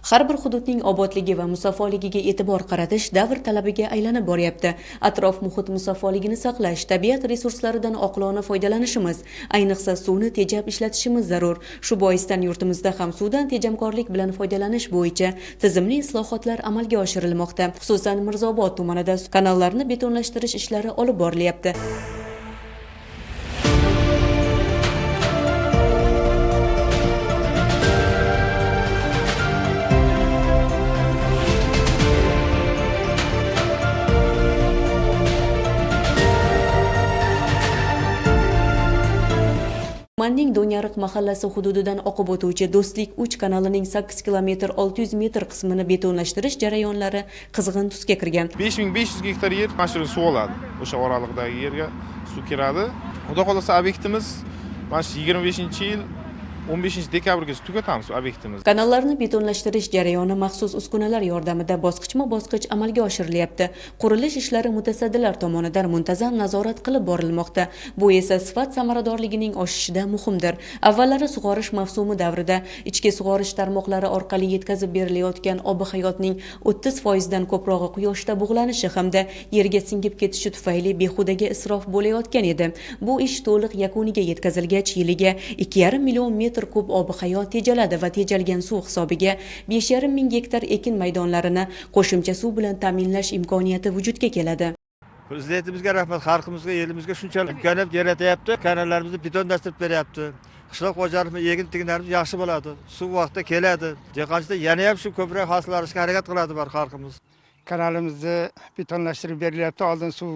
Har bir hududning obodligi va musaffoligiga e'tibor qaratish davr talabiga aylanib boryapti. Atrof muhit musaffoligini saqlash, tabiat resurslaridan oqilona foydalanishimiz, ayniqsa suvni tejab ishlatishimiz zarur. Shu boisdan yurtimizda ham suvdan tejamkorlik bilan foydalanish bo'yicha tizimli islohotlar amalga oshirilmoqda. Xususan, Mirzobod tumanida kanallarni betonlashtirish ishlari olib borilyapti. Tumanning Do'nyariq mahallasi hududidan oqib o'tuvchi Do'stlik 3 kanalining 8 km 600 metr qismini betonlashtirish jarayonlari qizg'in tusga kirgan. 5500 gektar yer mashina suv oladi. O'sha oraliqdagi yerga suv kiradi. Xudo xolasa obyektimiz mana shu 25-yil 15-dekabrgacha tugatamiz obyektimizni. Kanallarni betonlashtirish jarayoni maxsus uskunalar yordamida bosqichma-bosqich amalga oshirilyapti. Qurilish ishlari mutasaddilar tomonidan muntazam nazorat qilib borilmoqda. Bu esa sifat samaradorligining oshishida muhimdir. Avvallari sug'orish mavsumi davrida ichki sug'orish tarmoqlari orqali yetkazib berilayotgan ob-hayotning 30% dan ko'prog'i quyoshda bug'lanishi hamda yerga singib ketishi tufayli behudaga isrof bo'layotgan edi. Bu ish to'liq yakuniga yetkazilgach, yiliga 2,5 million metr kub ob-hayot tejaladi va tejalgan suv hisobiga 5,5 ming gektar ekin maydonlarini qo'shimcha suv bilan ta'minlash imkoniyati vujudga keladi. Prezidentimizga rahmat, xalqimizga, elimizga shunchalik imkoniyat yaratyapti. Kanallarimizni betonlashtirib beryapti. Qishloq xo'jaligimiz egin-tiginlarimiz yaxshi bo'ladi. Suv vaqtida keladi. Dehqonchilikda yana ham shu ko'proq hosil olishga harakat qiladi bar xalqimiz. Kanalimizni betonlashtirib berilyapti. Oldin suv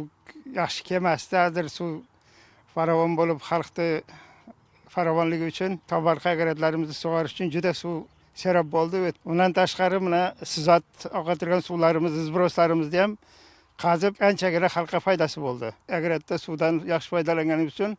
yaxshi kelmasdi, hozir suv farovon bo'lib xalqni farovonligi uchun tobarqa agratlarimizni sug'orish uchun juda suv serob bo'ldi. Undan tashqari mana sizat oqatirgan suvlarimiz, izbroslarimizni ham qazib anchagina xalqqa foydasi bo'ldi. Agratda suvdan yaxshi foydalanganimiz uchun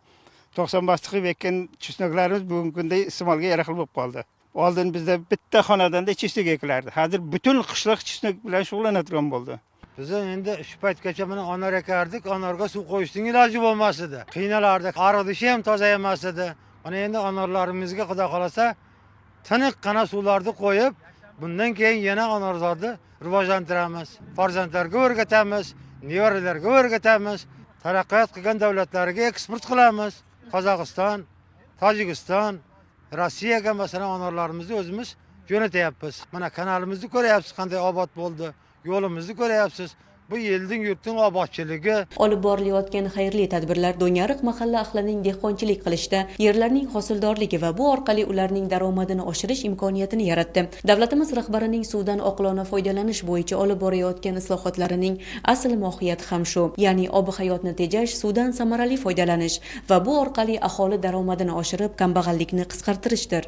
90 chiqib ekkan chusnaklarimiz bugungi kunda iste'molga yaroqli bo'lib qoldi. Oldin bizda bitta xonadonda chusnak ekilardi. Hozir butun qishloq chusnak bilan shug'ullanadigan bo'ldi. Biz endi shu paytgacha mana onar ekardik, onorga suv qo'yishning iloji bo'lmas edi. Qiynalardik, aridishi ham toza emas edi. Mana endi onorlarimizga xudo xolasa tiniqqina suvlarni qo'yib, bundan keyin yana onorlarni rivojlantiramiz. Farzandlarga o'rgatamiz, nevaralarga o'rgatamiz. Taraqqiyot qilgan davlatlarga eksport qilamiz. Qozog'iston, Tojikiston, Rossiyaga masalan onorlarimizni o'zimiz jo'natyapmiz. Mana kanalimizni ko'ryapsiz, qanday obod bo'ldi. Yo'limizni ko'ryapsiz. Bu yilning yurtning obodchiligi. Olib borilayotgan xayrli tadbirlar Do'nyariq mahalla ahlining dehqonchilik qilishda, yerlarning hosildorligi va bu orqali ularning daromadini oshirish imkoniyatini yaratdi. Davlatimiz rahbarining suvdan oqilona foydalanish bo'yicha olib borayotgan islohotlarining asl mohiyati ham shu, ya'ni ob-hayotni tejash, suvdan samarali foydalanish va bu orqali aholi daromadini oshirib, kambag'allikni qisqartirishdir.